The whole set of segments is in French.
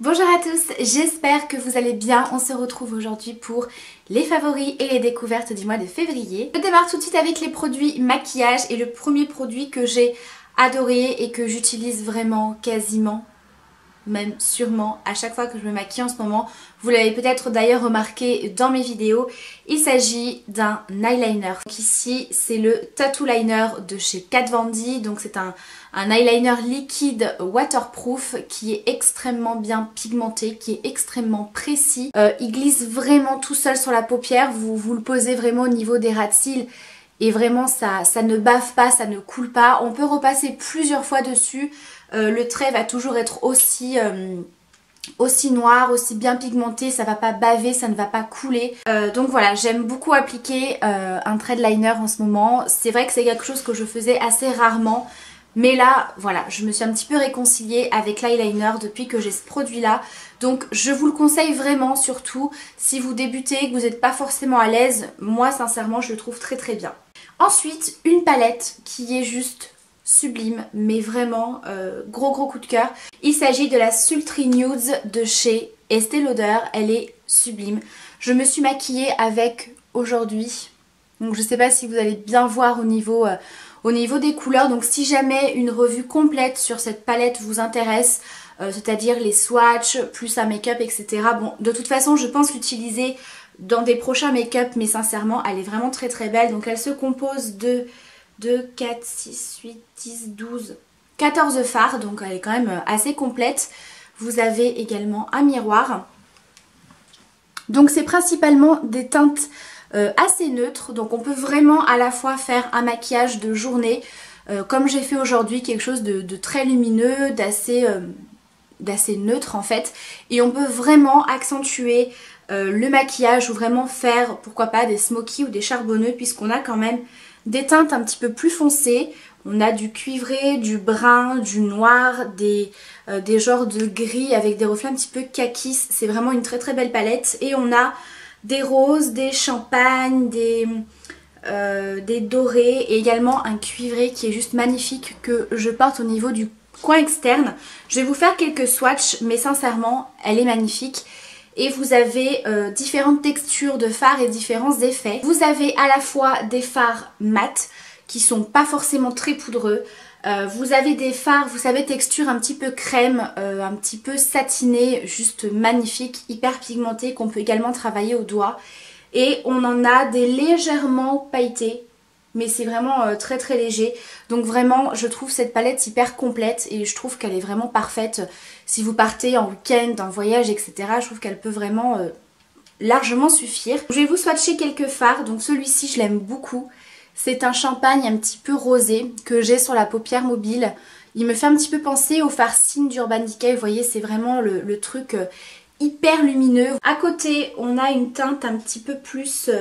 Bonjour à tous, j'espère que vous allez bien. On se retrouve aujourd'hui pour les favoris et les découvertes du mois de février. Je démarre tout de suite avec les produits maquillage et le premier produit que j'ai adoré et que j'utilise vraiment quasiment, même sûrement à chaque fois que je me maquille en ce moment. Vous l'avez peut-être d'ailleurs remarqué dans mes vidéos, il s'agit d'un eyeliner. Donc ici c'est le Tattoo Liner de chez Kat Von D. Donc c'est un eyeliner liquide waterproof qui est extrêmement bien pigmenté, qui est extrêmement précis. Il glisse vraiment tout seul sur la paupière, vous le posez vraiment au niveau des ras de cils. Et vraiment ça ne bave pas, ça ne coule pas. On peut repasser plusieurs fois dessus. Le trait va toujours être aussi noir, aussi bien pigmenté. Ça va pas baver, ça ne va pas couler. Donc voilà, j'aime beaucoup appliquer un trait de liner en ce moment. C'est vrai que c'est quelque chose que je faisais assez rarement. Mais là, voilà, je me suis un petit peu réconciliée avec l'eyeliner depuis que j'ai ce produit-là. Donc je vous le conseille vraiment, surtout si vous débutez, que vous n'êtes pas forcément à l'aise. Moi, sincèrement, je le trouve très très bien. Ensuite, une palette qui est juste sublime, mais vraiment gros coup de cœur. Il s'agit de la Sultry Nudes de chez Estée Lauder. Elle est sublime. Je me suis maquillée avec aujourd'hui. Donc je ne sais pas si vous allez bien voir au niveau des couleurs. Donc si jamais une revue complète sur cette palette vous intéresse, c'est-à-dire les swatchs, plus un make-up, etc. Bon, de toute façon, je pense l'utiliser dans des prochains make-up, mais sincèrement, elle est vraiment très très belle. Donc elle se compose de 2, 4, 6, 8, 10, 12, 14 fards. Donc elle est quand même assez complète. Vous avez également un miroir. Donc c'est principalement des teintes assez neutres. Donc on peut vraiment à la fois faire un maquillage de journée, comme j'ai fait aujourd'hui, quelque chose de très lumineux, d'assez neutre en fait. Et on peut vraiment accentuer le maquillage ou vraiment faire, pourquoi pas, des smoky ou des charbonneux, puisqu'on a quand même des teintes un petit peu plus foncées. On a du cuivré, du brun, du noir, des genres de gris avec des reflets un petit peu kakis. C'est vraiment une très très belle palette. Et on a des roses, des champagnes, des dorés et également un cuivré qui est juste magnifique que je porte au niveau du coin externe. Je vais vous faire quelques swatchs, mais sincèrement elle est magnifique. Et vous avez différentes textures de fards et différents effets. Vous avez à la fois des fards mat qui sont pas forcément très poudreux. Vous avez des fards, vous savez, texture un petit peu crème, un petit peu satiné, juste magnifique, hyper pigmenté, qu'on peut également travailler au doigt. Et on en a des légèrement pailletés, mais c'est vraiment très très léger. Donc vraiment, je trouve cette palette hyper complète et je trouve qu'elle est vraiment parfaite si vous partez en week-end, en voyage, etc. Je trouve qu'elle peut vraiment largement suffire. Je vais vous swatcher quelques fards. Donc celui-ci, je l'aime beaucoup. C'est un champagne un petit peu rosé que j'ai sur la paupière mobile. Il me fait un petit peu penser au fard Cine d'Urban Decay. Vous voyez, c'est vraiment le truc hyper lumineux. À côté, on a une teinte un petit peu plus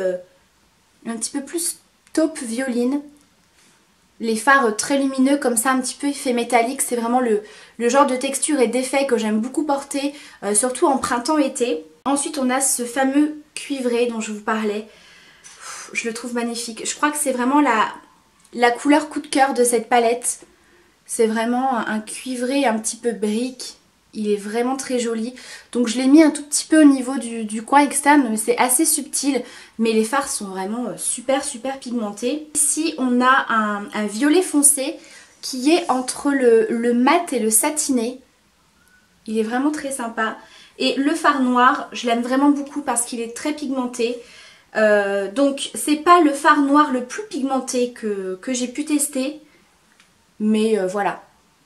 taupe violine. Les fards très lumineux comme ça, un petit peu effet métallique, c'est vraiment le genre de texture et d'effet que j'aime beaucoup porter, surtout en printemps-été. Ensuite on a ce fameux cuivré dont je vous parlais. Je le trouve magnifique. Je crois que c'est vraiment la couleur coup de cœur de cette palette. C'est vraiment un cuivré un petit peu brique. Il est vraiment très joli. Donc je l'ai mis un tout petit peu au niveau du coin externe, mais c'est assez subtil. Mais les fards sont vraiment super pigmentés. Ici on a un violet foncé qui est entre le mat et le satiné. Il est vraiment très sympa. Et le fard noir, je l'aime vraiment beaucoup parce qu'il est très pigmenté. Donc c'est pas le fard noir le plus pigmenté que j'ai pu tester. Mais voilà.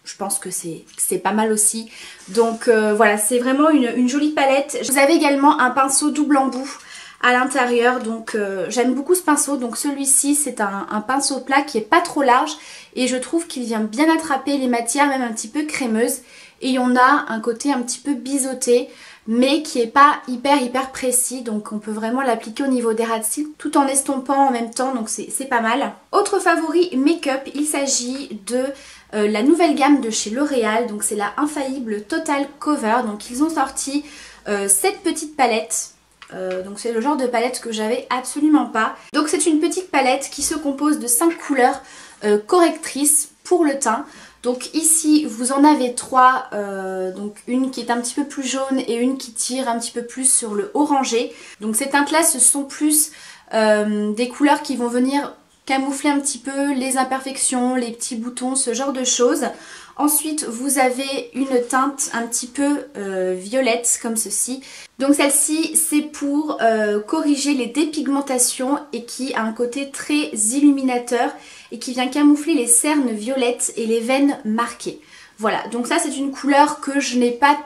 Je pense que c'est pas mal aussi. Donc voilà, c'est vraiment une jolie palette. Vous avez également un pinceau double embout à l'intérieur. Donc j'aime beaucoup ce pinceau. Donc celui-ci, c'est un pinceau plat qui est pas trop large. Et je trouve qu'il vient bien attraper les matières, même un petit peu crémeuses. Et on a un côté un petit peu biseauté, mais qui est pas hyper précis. Donc on peut vraiment l'appliquer au niveau des ras de cils tout en estompant en même temps. Donc c'est pas mal. Autre favori make-up, il s'agit de la nouvelle gamme de chez L'Oréal. Donc c'est la Infaillible Total Cover. Donc ils ont sorti cette petite palette. Donc c'est le genre de palette que j'avais absolument pas. Donc c'est une petite palette qui se compose de 5 couleurs correctrices pour le teint. Donc ici vous en avez trois, donc une qui est un petit peu plus jaune et une qui tire un petit peu plus sur le orangé. Donc ces teintes là ce sont plus des couleurs qui vont venir camoufler un petit peu les imperfections, les petits boutons, ce genre de choses. Ensuite vous avez une teinte un petit peu violette comme ceci. Donc celle-ci c'est pour corriger les dépigmentations et qui a un côté très illuminateur et qui vient camoufler les cernes violettes et les veines marquées. Voilà, donc ça c'est une couleur que je n'ai pas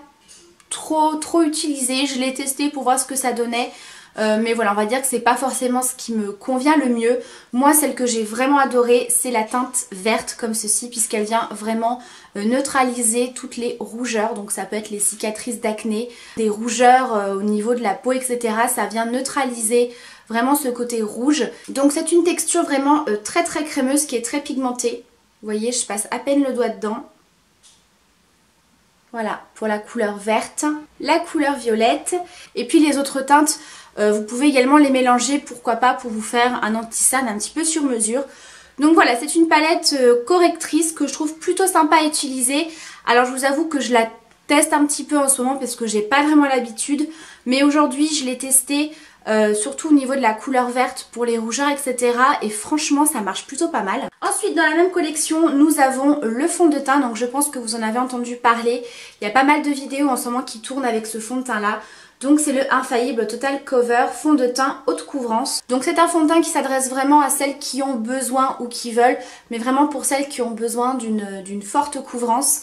trop utilisée, je l'ai testée pour voir ce que ça donnait. Mais voilà, on va dire que c'est pas forcément ce qui me convient le mieux. Moi, celle que j'ai vraiment adorée, c'est la teinte verte comme ceci, puisqu'elle vient vraiment neutraliser toutes les rougeurs. Donc ça peut être les cicatrices d'acné, des rougeurs au niveau de la peau, etc. Ça vient neutraliser vraiment ce côté rouge. Donc c'est une texture vraiment très crémeuse qui est très pigmentée. Vous voyez, je passe à peine le doigt dedans. Voilà, pour la couleur verte, la couleur violette et puis les autres teintes, vous pouvez également les mélanger, pourquoi pas, pour vous faire un anti-cerne un petit peu sur mesure. Donc voilà, c'est une palette correctrice que je trouve plutôt sympa à utiliser. Alors je vous avoue que je la teste un petit peu en ce moment parce que j'ai pas vraiment l'habitude, mais aujourd'hui je l'ai testée surtout au niveau de la couleur verte pour les rougeurs, etc. Et franchement ça marche plutôt pas mal. Ensuite dans la même collection nous avons le fond de teint, donc je pense que vous en avez entendu parler. Il y a pas mal de vidéos en ce moment qui tournent avec ce fond de teint là. Donc c'est le Infaillible Total Cover fond de teint haute couvrance. Donc c'est un fond de teint qui s'adresse vraiment à celles qui ont besoin ou qui veulent, mais vraiment pour celles qui ont besoin d'une forte couvrance.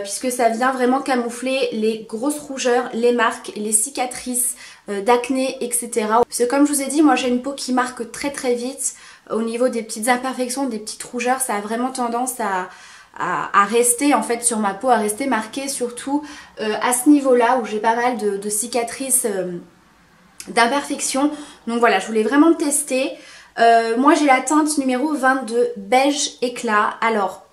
Puisque ça vient vraiment camoufler les grosses rougeurs, les marques, les cicatrices d'acné, etc. Parce que comme je vous ai dit, moi j'ai une peau qui marque très vite. Au niveau des petites imperfections, des petites rougeurs, ça a vraiment tendance à rester en fait sur ma peau, à rester marquée surtout à ce niveau-là où j'ai pas mal de cicatrices d'imperfections. Donc voilà, je voulais vraiment le tester. Moi j'ai la teinte numéro 22 beige éclat. Alors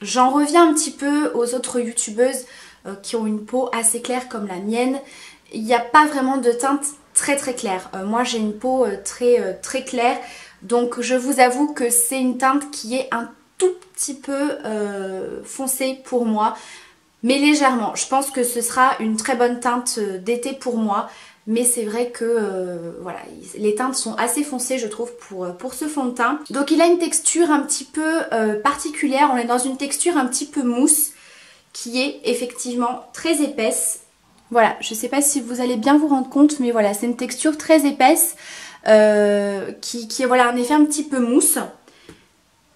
j'en reviens un petit peu aux autres youtubeuses qui ont une peau assez claire comme la mienne. Il n'y a pas vraiment de teinte très claire. Moi j'ai une peau très claire, donc je vous avoue que c'est une teinte qui est un tout petit peu foncée pour moi, mais légèrement. Je pense que ce sera une très bonne teinte d'été pour moi. Mais c'est vrai que voilà, les teintes sont assez foncées je trouve pour ce fond de teint. Donc il a une texture un petit peu particulière, on est dans une texture un petit peu mousse qui est effectivement très épaisse. Voilà, je sais pas si vous allez bien vous rendre compte, mais voilà, c'est une texture très épaisse qui a voilà, un effet un petit peu mousse.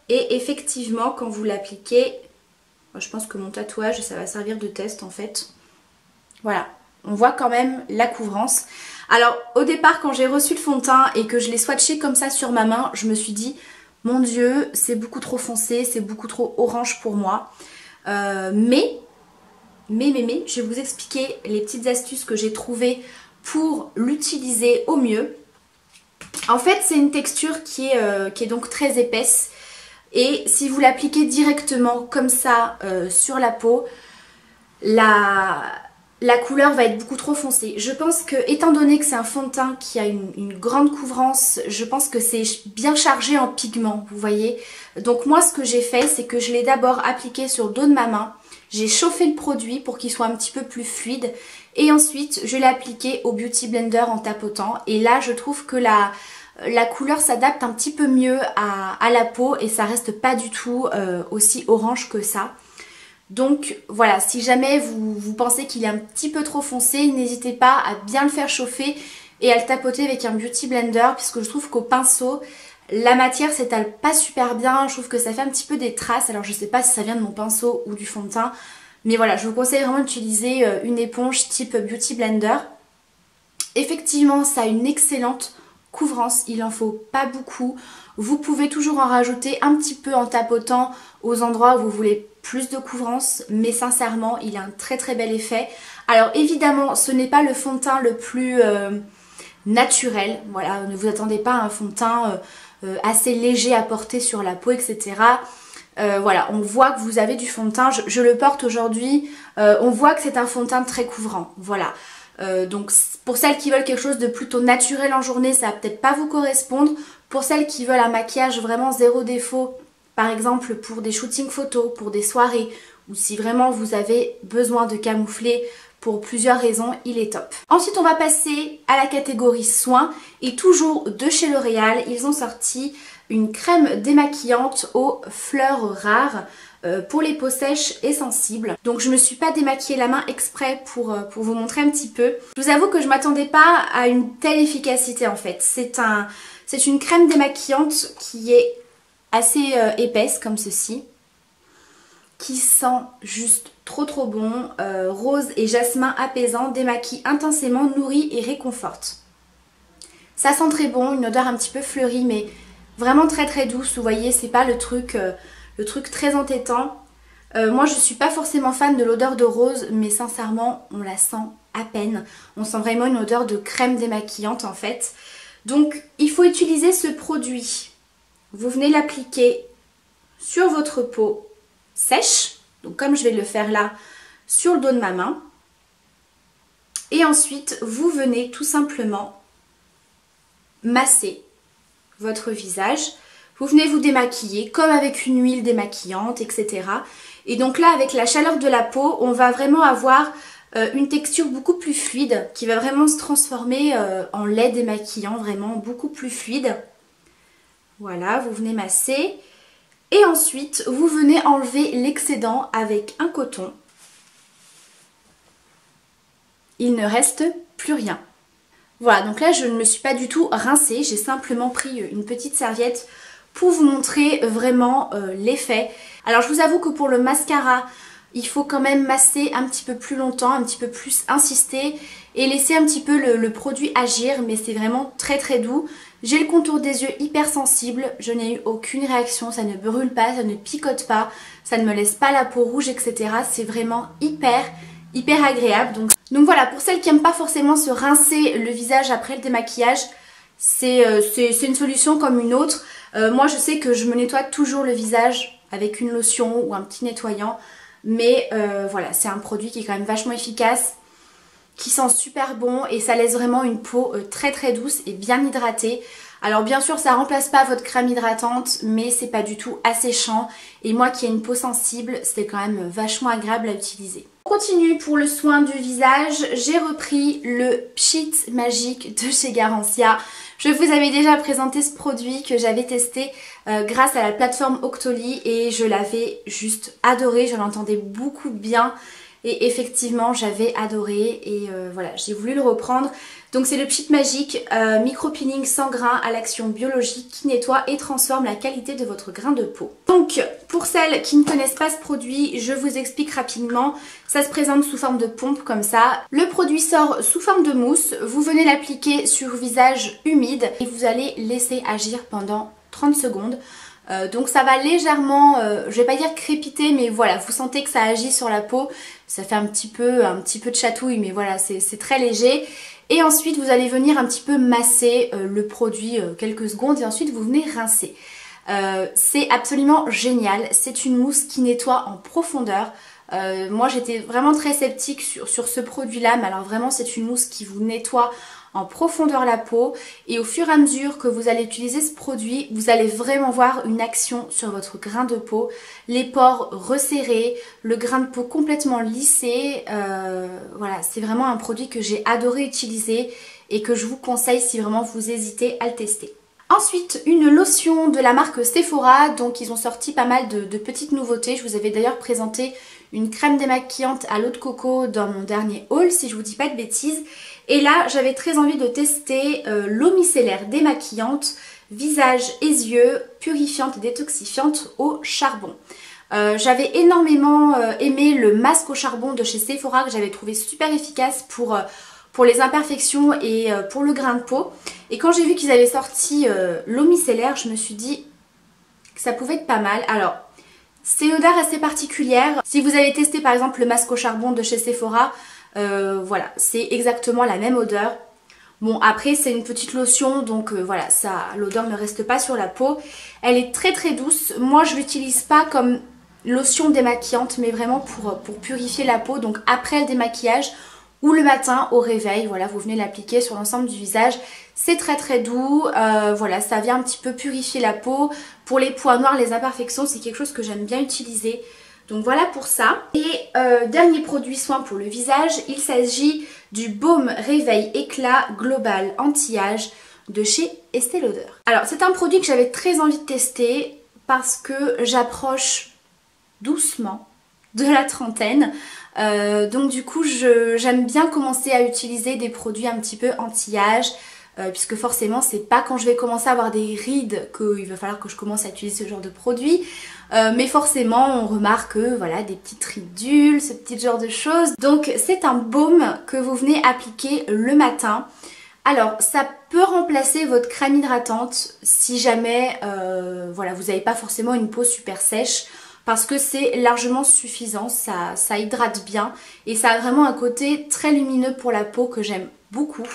Et effectivement quand vous l'appliquez, je pense que mon tatouage ça va servir de test en fait. Voilà. On voit quand même la couvrance. Alors au départ quand j'ai reçu le fond de teint et que je l'ai swatché comme ça sur ma main, je me suis dit mon dieu c'est beaucoup trop foncé, c'est beaucoup trop orange pour moi. Mais je vais vous expliquer les petites astuces que j'ai trouvées pour l'utiliser au mieux. En fait c'est une texture qui est donc très épaisse et si vous l'appliquez directement comme ça sur la peau, la couleur va être beaucoup trop foncée. Je pense que, étant donné que c'est un fond de teint qui a une grande couvrance, je pense que c'est bien chargé en pigments, vous voyez. Donc moi ce que j'ai fait, c'est que je l'ai d'abord appliqué sur le dos de ma main. J'ai chauffé le produit pour qu'il soit un petit peu plus fluide. Et ensuite, je l'ai appliqué au Beauty Blender en tapotant. Et là, je trouve que la couleur s'adapte un petit peu mieux à la peau et ça reste pas du tout aussi orange que ça. Donc voilà, si jamais vous pensez qu'il est un petit peu trop foncé, n'hésitez pas à bien le faire chauffer et à le tapoter avec un Beauty Blender, puisque je trouve qu'au pinceau, la matière s'étale pas super bien, je trouve que ça fait un petit peu des traces. Alors je sais pas si ça vient de mon pinceau ou du fond de teint, mais voilà, je vous conseille vraiment d'utiliser une éponge type Beauty Blender. Effectivement, ça a une excellente couvrance, il en faut pas beaucoup. Vous pouvez toujours en rajouter un petit peu en tapotant aux endroits où vous voulez plus de couvrance, mais sincèrement il a un très bel effet. Alors évidemment ce n'est pas le fond de teint le plus naturel, voilà, ne vous attendez pas à un fond de teint assez léger à porter sur la peau, etc. Voilà, on voit que vous avez du fond de teint, je le porte aujourd'hui, on voit que c'est un fond de teint très couvrant, voilà. Donc pour celles qui veulent quelque chose de plutôt naturel en journée, ça va peut-être pas vous correspondre. Pour celles qui veulent un maquillage vraiment zéro défaut, par exemple pour des shootings photos, pour des soirées, ou si vraiment vous avez besoin de camoufler pour plusieurs raisons, il est top. Ensuite, on va passer à la catégorie soins et toujours de chez L'Oréal, ils ont sorti une crème démaquillante aux fleurs rares pour les peaux sèches et sensibles. Donc je me suis pas démaquillée la main exprès pour vous montrer un petit peu. Je vous avoue que je m'attendais pas à une telle efficacité en fait. C'est une crème démaquillante qui est assez épaisse comme ceci, qui sent juste trop bon, rose et jasmin apaisant, démaquille intensément, nourrit et réconforte. Ça sent très bon, une odeur un petit peu fleurie mais vraiment très douce, vous voyez, c'est pas le truc très entêtant. Moi je suis pas forcément fan de l'odeur de rose, mais sincèrement on la sent à peine. On sent vraiment une odeur de crème démaquillante en fait. Donc il faut utiliser ce produit. Vous venez l'appliquer sur votre peau sèche, donc comme je vais le faire là sur le dos de ma main. Et ensuite vous venez tout simplement masser votre visage. Vous venez vous démaquiller comme avec une huile démaquillante, etc. Et donc là, avec la chaleur de la peau, on va vraiment avoir une texture beaucoup plus fluide qui va vraiment se transformer en lait démaquillant, vraiment beaucoup plus fluide. Voilà, vous venez masser. Et ensuite, vous venez enlever l'excédent avec un coton. Il ne reste plus rien. Voilà, donc là, je ne me suis pas du tout rincée. J'ai simplement pris une petite serviette pour vous montrer vraiment l'effet. Alors je vous avoue que pour le mascara, il faut quand même masser un petit peu plus longtemps, un petit peu plus insister et laisser un petit peu le produit agir, mais c'est vraiment très doux. J'ai le contour des yeux hyper sensible, je n'ai eu aucune réaction, ça ne brûle pas, ça ne picote pas, ça ne me laisse pas la peau rouge, etc. C'est vraiment hyper agréable. Donc voilà, pour celles qui n'aiment pas forcément se rincer le visage après le démaquillage, c'est une solution comme une autre. Moi je sais que je me nettoie toujours le visage avec une lotion ou un petit nettoyant, mais voilà, c'est un produit qui est quand même vachement efficace, qui sent super bon et ça laisse vraiment une peau très douce et bien hydratée. Alors bien sûr ça remplace pas votre crème hydratante, mais c'est pas du tout asséchant et moi qui ai une peau sensible, c'est quand même vachement agréable à utiliser. On continue pour le soin du visage, j'ai repris le Pchit Magique de chez Garancia. Je vous avais déjà présenté ce produit que j'avais testé grâce à la plateforme Octoly et je l'avais juste adoré, je l'entendais beaucoup bien. Et effectivement j'avais adoré et voilà, j'ai voulu le reprendre. Donc c'est le Pchit Magique micro-peeling sans grains à l'action biologique qui nettoie et transforme la qualité de votre grain de peau. Donc pour celles qui ne connaissent pas ce produit, je vous explique rapidement. Ça se présente sous forme de pompe comme ça. Le produit sort sous forme de mousse. Vous venez l'appliquer sur visage humide et vous allez laisser agir pendant 30 secondes. Donc ça va légèrement, je vais pas dire crépiter, mais voilà, vous sentez que ça agit sur la peau. Ça fait un petit peu de chatouille, mais voilà, c'est très léger. Et ensuite vous allez venir un petit peu masser le produit quelques secondes et ensuite vous venez rincer. C'est absolument génial, c'est une mousse qui nettoie en profondeur. Moi j'étais vraiment très sceptique sur ce produit là, mais alors vraiment c'est une mousse qui vous nettoie en profondeur la peau et au fur et à mesure que vous allez utiliser ce produit, vous allez vraiment voir une action sur votre grain de peau, les pores resserrés, le grain de peau complètement lissé. Voilà, c'est vraiment un produit que j'ai adoré utiliser et que je vous conseille si vraiment vous hésitez à le tester. Ensuite, une lotion de la marque Sephora, donc ils ont sorti pas mal de petites nouveautés. Je vous avais d'ailleurs présenté une crème démaquillante à l'eau de coco dans mon dernier haul, si je vous dis pas de bêtises. Et là, j'avais très envie de tester l'eau micellaire démaquillante, visage et yeux, purifiante et détoxifiante au charbon. J'avais énormément aimé le masque au charbon de chez Sephora que j'avais trouvé super efficace pour les imperfections et pour le grain de peau. Et quand j'ai vu qu'ils avaient sorti l'eau micellaire, je me suis dit que ça pouvait être pas mal. Alors, c'est une odeur assez particulière. Si vous avez testé par exemple le masque au charbon de chez Sephora, voilà, c'est exactement la même odeur. Bon, après c'est une petite lotion, donc voilà, l'odeur ne reste pas sur la peau. Elle est très douce. Moi je l'utilise pas comme lotion démaquillante, mais vraiment pour purifier la peau. Donc après le démaquillage ou le matin au réveil, voilà, vous venez l'appliquer sur l'ensemble du visage. C'est très très doux, voilà, ça vient un petit peu purifier la peau. Pour les points noirs, les imperfections, c'est quelque chose que j'aime bien utiliser. Donc voilà pour ça. Et dernier produit soin pour le visage, il s'agit du baume réveil éclat global anti-âge de chez Estée Lauder. Alors c'est un produit que j'avais très envie de tester parce que j'approche doucement de la trentaine. Donc du coup j'aime bien commencer à utiliser des produits un petit peu anti-âge. Puisque forcément c'est pas quand je vais commencer à avoir des rides qu'il va falloir que je commence à utiliser ce genre de produit, mais forcément on remarque voilà des petites ridules, ce petit genre de choses. Donc c'est un baume que vous venez appliquer le matin. Alors ça peut remplacer votre crème hydratante si jamais voilà, vous n'avez pas forcément une peau super sèche, parce que c'est largement suffisant, ça hydrate bien et ça a vraiment un côté très lumineux pour la peau que j'aime beaucoup.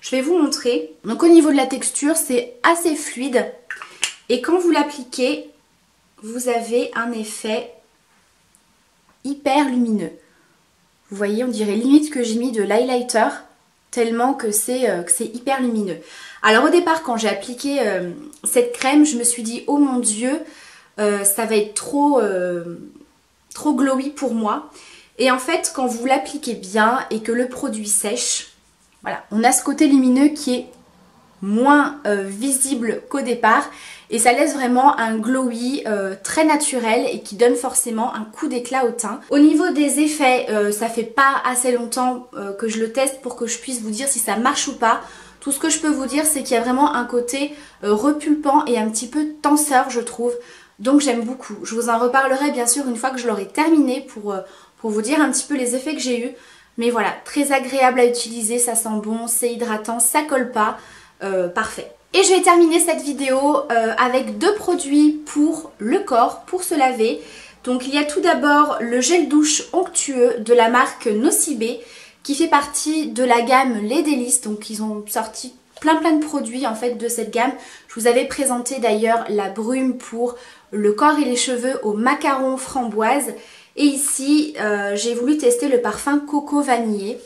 Je vais vous montrer. Donc au niveau de la texture, c'est assez fluide. Et quand vous l'appliquez, vous avez un effet hyper lumineux. Vous voyez, on dirait limite que j'ai mis de l'highlighter, tellement que c'est hyper lumineux. Alors au départ, quand j'ai appliqué cette crème, je me suis dit, oh mon Dieu, ça va être trop glowy pour moi. Et en fait, quand vous l'appliquez bien et que le produit sèche, voilà, on a ce côté lumineux qui est moins visible qu'au départ et ça laisse vraiment un glowy très naturel et qui donne forcément un coup d'éclat au teint. Au niveau des effets, ça fait pas assez longtemps que je le teste pour que je puisse vous dire si ça marche ou pas. Tout ce que je peux vous dire, c'est qu'il y a vraiment un côté repulpant et un petit peu tenseur, je trouve. Donc j'aime beaucoup. Je vous en reparlerai bien sûr une fois que je l'aurai terminé pour vous dire un petit peu les effets que j'ai eus. Mais voilà, très agréable à utiliser, ça sent bon, c'est hydratant, ça colle pas, parfait. Et je vais terminer cette vidéo avec deux produits pour le corps, pour se laver. Donc il y a tout d'abord le gel douche onctueux de la marque Nocibé qui fait partie de la gamme Les Délices. Donc ils ont sorti plein de produits en fait de cette gamme. Je vous avais présenté d'ailleurs la brume pour le corps et les cheveux au macaron framboise. Et ici, j'ai voulu tester le parfum Coco Vanillé.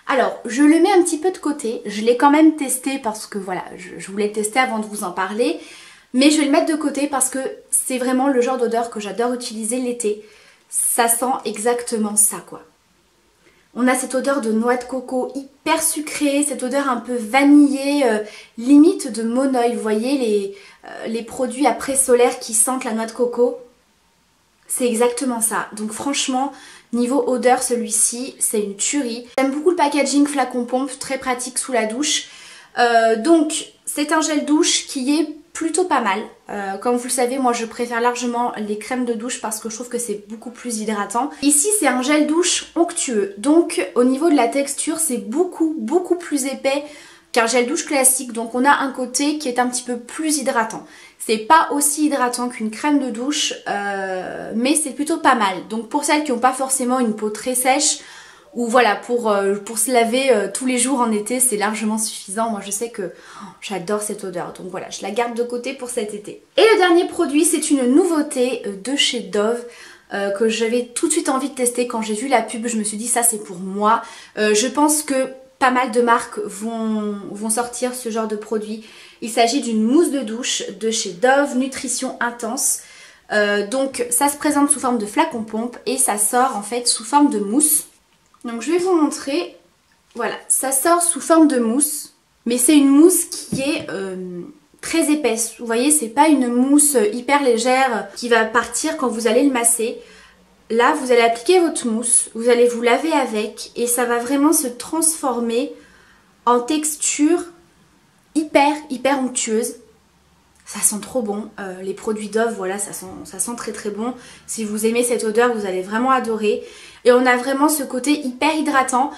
Alors, je le mets un petit peu de côté. Je l'ai quand même testé parce que voilà, je voulais le tester avant de vous en parler. Mais je vais le mettre de côté parce que c'est vraiment le genre d'odeur que j'adore utiliser l'été. Ça sent exactement ça, quoi. On a cette odeur de noix de coco hyper sucrée, cette odeur un peu vanillée, limite de monoeil. Vous voyez les produits après solaire qui sentent la noix de coco? C'est exactement ça. Donc franchement, niveau odeur, celui-ci, c'est une tuerie. J'aime beaucoup le packaging flacon pompe, très pratique sous la douche. Donc, c'est un gel douche qui est plutôt pas mal. Comme vous le savez, moi je préfère largement les crèmes de douche parce que je trouve que c'est beaucoup plus hydratant. Ici, c'est un gel douche onctueux. Donc, au niveau de la texture, c'est beaucoup plus épais qu'un gel douche classique. Donc, on a un côté qui est un petit peu plus hydratant. C'est pas aussi hydratant qu'une crème de douche, mais c'est plutôt pas mal. Donc pour celles qui n'ont pas forcément une peau très sèche, ou voilà, pour se laver tous les jours en été, c'est largement suffisant. Moi je sais que j'adore cette odeur, donc voilà, je la garde de côté pour cet été. Et le dernier produit, c'est une nouveauté de chez Dove, que j'avais tout de suite envie de tester. Quand j'ai vu la pub, je me suis dit ça c'est pour moi. Je pense que pas mal de marques vont sortir ce genre de produit. Il s'agit d'une mousse de douche de chez Dove Nutrition Intense. Donc ça se présente sous forme de flacon pompe et ça sort en fait sous forme de mousse. Donc je vais vous montrer. Voilà, ça sort sous forme de mousse. Mais c'est une mousse qui est très épaisse. Vous voyez, c'est pas une mousse hyper légère qui va partir quand vous allez le masser. Là, vous allez appliquer votre mousse, vous allez vous laver avec et ça va vraiment se transformer en texture hyper onctueuse. Ça sent trop bon. Les produits Dove, voilà, ça sent très bon. Si vous aimez cette odeur, vous allez vraiment adorer. Et on a vraiment ce côté hyper hydratant.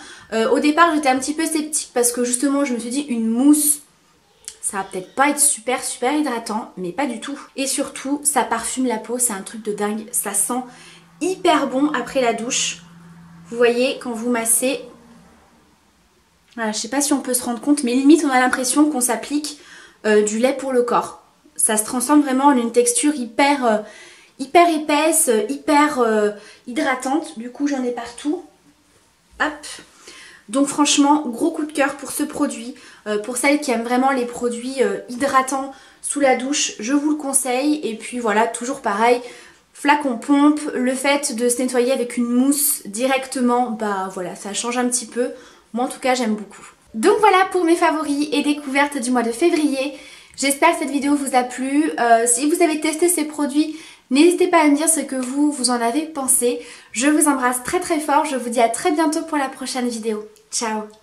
Au départ, j'étais un petit peu sceptique parce que justement, je me suis dit une mousse, ça va peut-être pas être super hydratant, mais pas du tout. Et surtout, ça parfume la peau, c'est un truc de dingue. Ça sent hyper bon après la douche. Vous voyez, quand vous massez, voilà, je sais pas si on peut se rendre compte, mais limite on a l'impression qu'on s'applique du lait pour le corps. Ça se transforme vraiment en une texture hyper épaisse, hyper hydratante. Du coup j'en ai partout. Hop. Donc franchement, gros coup de cœur pour ce produit. Pour celles qui aiment vraiment les produits hydratants sous la douche, je vous le conseille. Et puis voilà, toujours pareil, flacon pompe, le fait de se nettoyer avec une mousse directement, bah voilà, ça change un petit peu. Moi en tout cas, j'aime beaucoup. Donc voilà pour mes favoris et découvertes du mois de février. J'espère que cette vidéo vous a plu. Si vous avez testé ces produits, n'hésitez pas à me dire ce que vous en avez pensé. Je vous embrasse très très fort. Je vous dis à très bientôt pour la prochaine vidéo. Ciao!